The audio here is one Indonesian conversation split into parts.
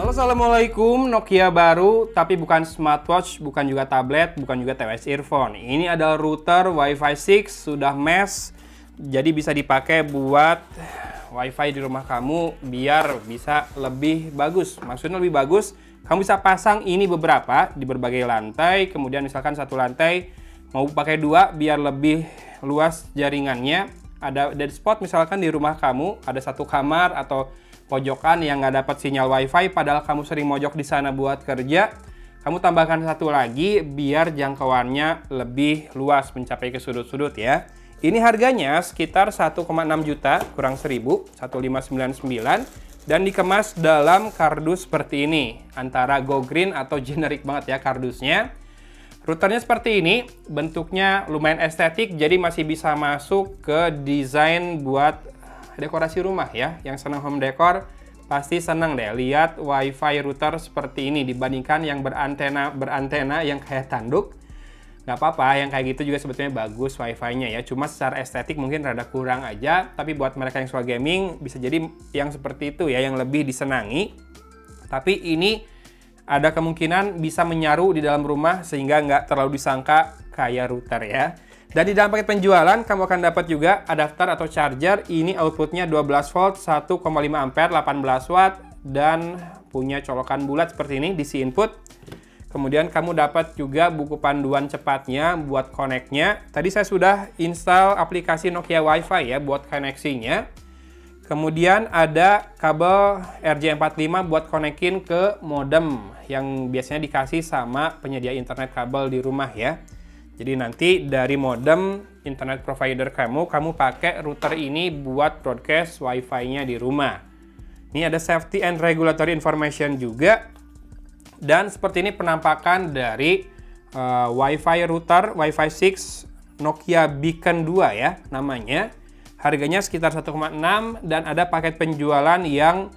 Halo, assalamualaikum. Nokia baru, tapi bukan smartwatch, bukan juga tablet, bukan juga TWS earphone. Ini adalah router Wi-Fi 6, sudah mesh, jadi bisa dipakai buat Wi-Fi di rumah kamu biar bisa lebih bagus. Maksudnya lebih bagus, kamu bisa pasang ini beberapa di berbagai lantai, kemudian misalkan satu lantai mau pakai dua biar lebih luas jaringannya. Ada dead spot misalkan di rumah kamu, ada satu kamar atau pojokan yang nggak dapat sinyal WiFi, padahal kamu sering mojok di sana buat kerja, kamu tambahkan satu lagi biar jangkauannya lebih luas mencapai ke sudut-sudut ya. Ini harganya sekitar 1,6 juta kurang 1000, 1599, dan dikemas dalam kardus seperti ini, antara go green atau generik banget ya kardusnya. Routernya seperti ini, bentuknya lumayan estetik, jadi masih bisa masuk ke desain buat dekorasi rumah ya. Yang senang home decor pasti senang deh lihat WiFi router seperti ini dibandingkan yang berantena yang kayak tanduk. Nggak apa-apa, yang kayak gitu juga sebetulnya bagus WiFi-nya ya. Cuma secara estetik mungkin rada kurang aja. Tapi buat mereka yang suka gaming bisa jadi yang seperti itu ya, yang lebih disenangi. Tapi ini ada kemungkinan bisa menyaru di dalam rumah sehingga nggak terlalu disangka kayak router ya. Dan di dalam paket penjualan, kamu akan dapat juga adapter atau charger. Ini outputnya 12 volt, 1,5 ampere, 18 watt, dan punya colokan bulat seperti ini, DC input. Kemudian kamu dapat juga buku panduan cepatnya buat connect-nya. Tadi saya sudah install aplikasi Nokia Wi-Fi ya buat koneksinya. Kemudian ada kabel RJ45 buat konekin ke modem yang biasanya dikasih sama penyedia internet kabel di rumah ya. Jadi nanti dari modem internet provider kamu pakai router ini buat broadcast Wi-Fi-nya di rumah. Ini ada safety and regulatory information juga. Dan seperti ini penampakan dari Wi-Fi router Wi-Fi 6 Nokia Beacon 2 ya namanya. Harganya sekitar 1,6 dan ada paket penjualan yang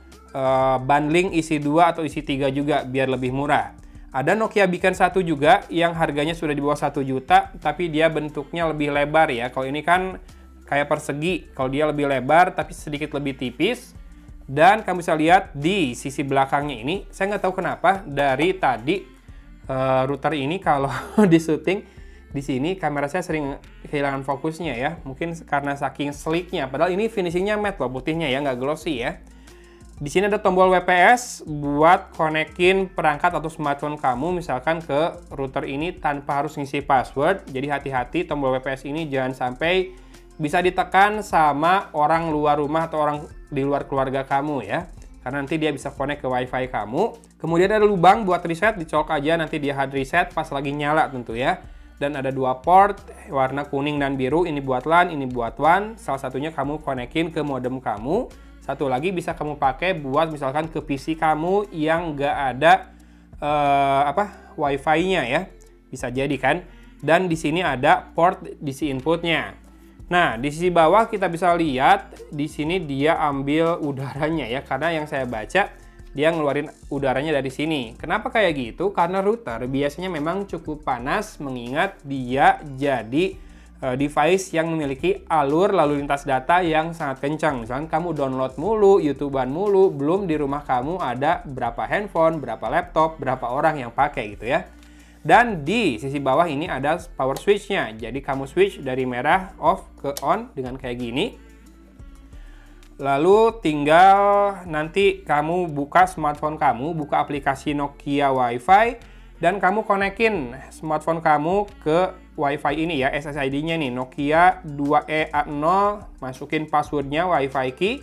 bundling isi 2 atau isi 3 juga biar lebih murah. Ada Nokia Beacon 1 juga yang harganya sudah di bawah 1 juta, tapi dia bentuknya lebih lebar ya. Kalau ini kan kayak persegi, kalau dia lebih lebar tapi sedikit lebih tipis. Dan kamu bisa lihat di sisi belakangnya ini, saya nggak tahu kenapa dari tadi router ini kalau di syuting di sini kamera saya sering kehilangan fokusnya ya. Mungkin karena saking sleeknya, padahal ini finishingnya matte loh, putihnya ya, nggak glossy ya. Di sini ada tombol WPS buat konekin perangkat atau smartphone kamu misalkan ke router ini tanpa harus ngisi password. Jadi hati-hati, tombol WPS ini jangan sampai bisa ditekan sama orang luar rumah atau orang di luar keluarga kamu ya. Karena nanti dia bisa connect ke WiFi kamu. Kemudian ada lubang buat reset, dicolok aja nanti dia hard reset pas lagi nyala tentu ya. Dan ada dua port warna kuning dan biru, ini buat LAN, ini buat WAN. Salah satunya kamu konekin ke modem kamu. Satu lagi bisa kamu pakai buat misalkan ke PC kamu yang nggak ada Wi-Fi-nya ya, bisa jadi kan. Dan di sini ada port DC inputnya. Nah di sisi bawah kita bisa lihat di sini dia ambil udaranya ya, karena yang saya baca dia ngeluarin udaranya dari sini. Kenapa kayak gitu? Karena router biasanya memang cukup panas mengingat dia jadi device yang memiliki alur lalu lintas data yang sangat kencang. Misalkan kamu download mulu, YouTubean mulu, belum di rumah kamu ada berapa handphone, berapa laptop, berapa orang yang pakai gitu ya. Dan di sisi bawah ini ada power switch-nya. Jadi kamu switch dari merah off ke on dengan kayak gini. Lalu tinggal nanti kamu buka smartphone kamu, buka aplikasi Nokia Wi-Fi, dan kamu konekin smartphone kamu ke Wi-Fi ini ya, SSID-nya nih, Nokia 2E80, masukin passwordnya Wi-Fi key.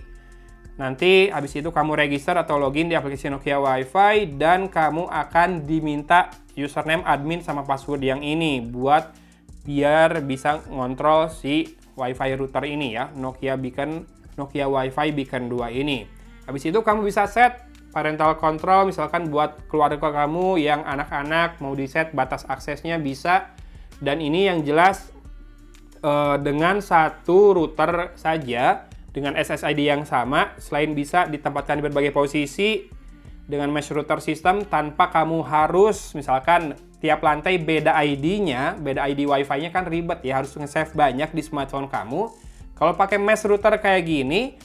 Nanti habis itu kamu register atau login di aplikasi Nokia Wi-Fi, dan kamu akan diminta username admin sama password yang ini, buat biar bisa ngontrol si Wi-Fi router ini ya, Nokia Wi-Fi Beacon 2 ini. Habis itu kamu bisa set parental control, misalkan buat keluarga kamu yang anak-anak mau di set batas aksesnya bisa. Dan ini yang jelas dengan satu router saja dengan SSID yang sama, selain bisa ditempatkan di berbagai posisi dengan mesh router system tanpa kamu harus misalkan tiap lantai beda ID-nya, beda ID Wi-Fi-nya kan ribet ya, harus nge-save banyak di smartphone kamu. Kalau pakai mesh router kayak gini,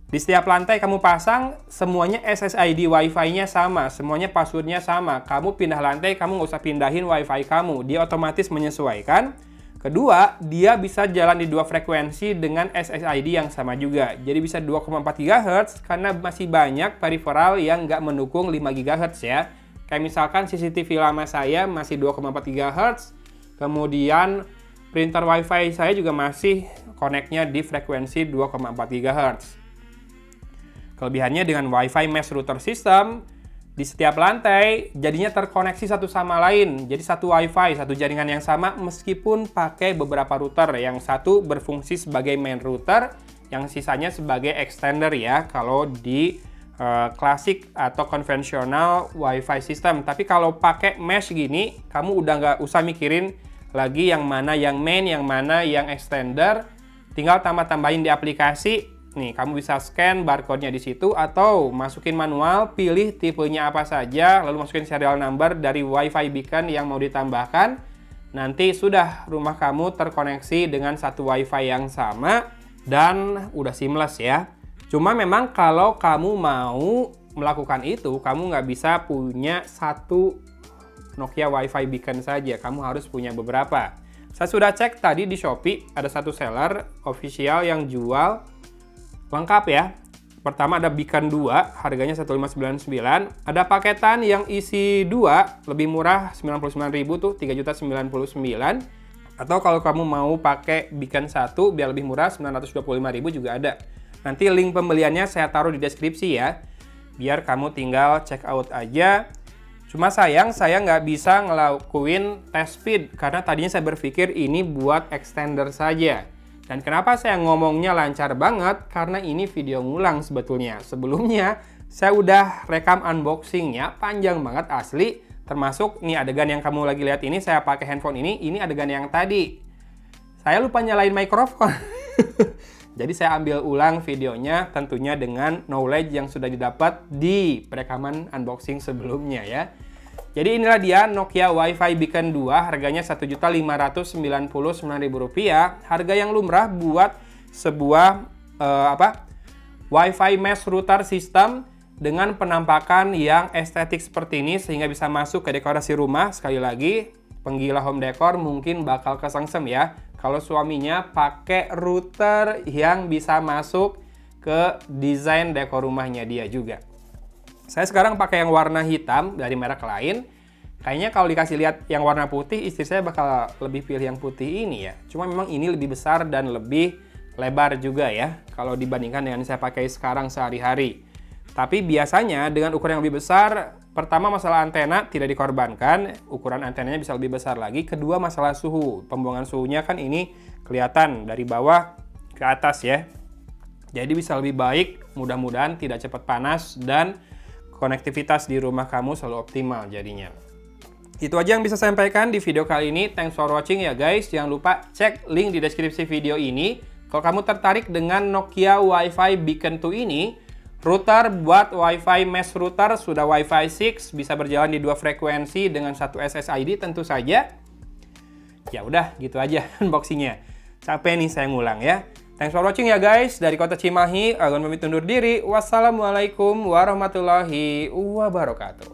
Di setiap lantai kamu pasang, semuanya SSID Wi-Fi-nya sama, semuanya passwordnya sama. Kamu pindah lantai, kamu nggak usah pindahin Wi-Fi kamu, dia otomatis menyesuaikan. Kedua, dia bisa jalan di 2 frekuensi dengan SSID yang sama juga. Jadi bisa 2,4 GHz karena masih banyak peripheral yang nggak mendukung 5 GHz ya. Kayak misalkan CCTV lama saya masih 2,4 GHz, kemudian printer Wi-Fi saya juga masih connect-nya di frekuensi 2,4 GHz. Kelebihannya dengan Wi-Fi Mesh Router System, di setiap lantai jadinya terkoneksi satu sama lain. Jadi satu Wi-Fi, satu jaringan yang sama meskipun pakai beberapa router. Yang satu berfungsi sebagai main router, yang sisanya sebagai extender ya, kalau di klasik atau konvensional Wi-Fi system. Tapi kalau pakai mesh gini, kamu udah nggak usah mikirin lagi yang mana yang main, yang mana yang extender. Tinggal tambah-tambahin di aplikasi. Nih, kamu bisa scan barcode-nya di situ atau masukin manual, pilih tipenya apa saja, lalu masukin serial number dari Wi-Fi beacon yang mau ditambahkan. Nanti sudah rumah kamu terkoneksi dengan satu Wi-Fi yang sama dan udah seamless ya. Cuma memang kalau kamu mau melakukan itu, kamu nggak bisa punya satu Nokia Wi-Fi beacon saja, kamu harus punya beberapa. Saya sudah cek tadi di Shopee, ada satu seller official yang jual lengkap ya. Pertama ada beacon 2, harganya 1.599. Ada paketan yang isi 2, lebih murah 99.000 tuh, 3.099. Atau kalau kamu mau pakai beacon 1 biar lebih murah 925.000 juga ada. Nanti link pembeliannya saya taruh di deskripsi ya. Biar kamu tinggal check out aja. Cuma sayang saya nggak bisa ngelakuin test speed karena tadinya saya berpikir ini buat extender saja. Dan kenapa saya ngomongnya lancar banget? Karena ini video ngulang sebetulnya. Sebelumnya, saya udah rekam unboxingnya, panjang banget asli. Termasuk nih adegan yang kamu lagi lihat ini, saya pakai handphone ini adegan yang tadi. Saya lupa nyalain mikrofon. Jadi saya ambil ulang videonya, tentunya dengan knowledge yang sudah didapat di perekaman unboxing sebelumnya ya. Jadi inilah dia Nokia Wi-Fi Beacon 2, harganya Rp1.599.000. Harga yang lumrah buat sebuah Wi-Fi Mesh Router System dengan penampakan yang estetik seperti ini sehingga bisa masuk ke dekorasi rumah. Sekali lagi, penggila home decor mungkin bakal kesengsem ya kalau suaminya pakai router yang bisa masuk ke desain dekor rumahnya dia juga. Saya sekarang pakai yang warna hitam dari merek lain. Kayaknya kalau dikasih lihat yang warna putih, istri saya bakal lebih pilih yang putih ini ya. Cuma memang ini lebih besar dan lebih lebar juga ya, kalau dibandingkan dengan saya pakai sekarang sehari-hari. Tapi biasanya dengan ukuran yang lebih besar, pertama masalah antena tidak dikorbankan, ukuran antenanya bisa lebih besar lagi. Kedua masalah suhu, pembuangan suhunya kan ini kelihatan dari bawah ke atas ya. Jadi bisa lebih baik, mudah-mudahan tidak cepat panas dan konektivitas di rumah kamu selalu optimal jadinya. Itu aja yang bisa saya sampaikan di video kali ini. Thanks for watching ya guys. Jangan lupa cek link di deskripsi video ini. Kalau kamu tertarik dengan Nokia Wi-Fi Beacon 2 ini, router buat Wi-Fi Mesh Router sudah Wi-Fi 6, bisa berjalan di 2 frekuensi dengan satu SSID tentu saja. Ya udah, gitu aja unboxingnya. Capek nih saya ngulang ya. Thanks for watching ya guys. Dari kota Cimahi, Agon pamit undur diri. Wassalamualaikum warahmatullahi wabarakatuh.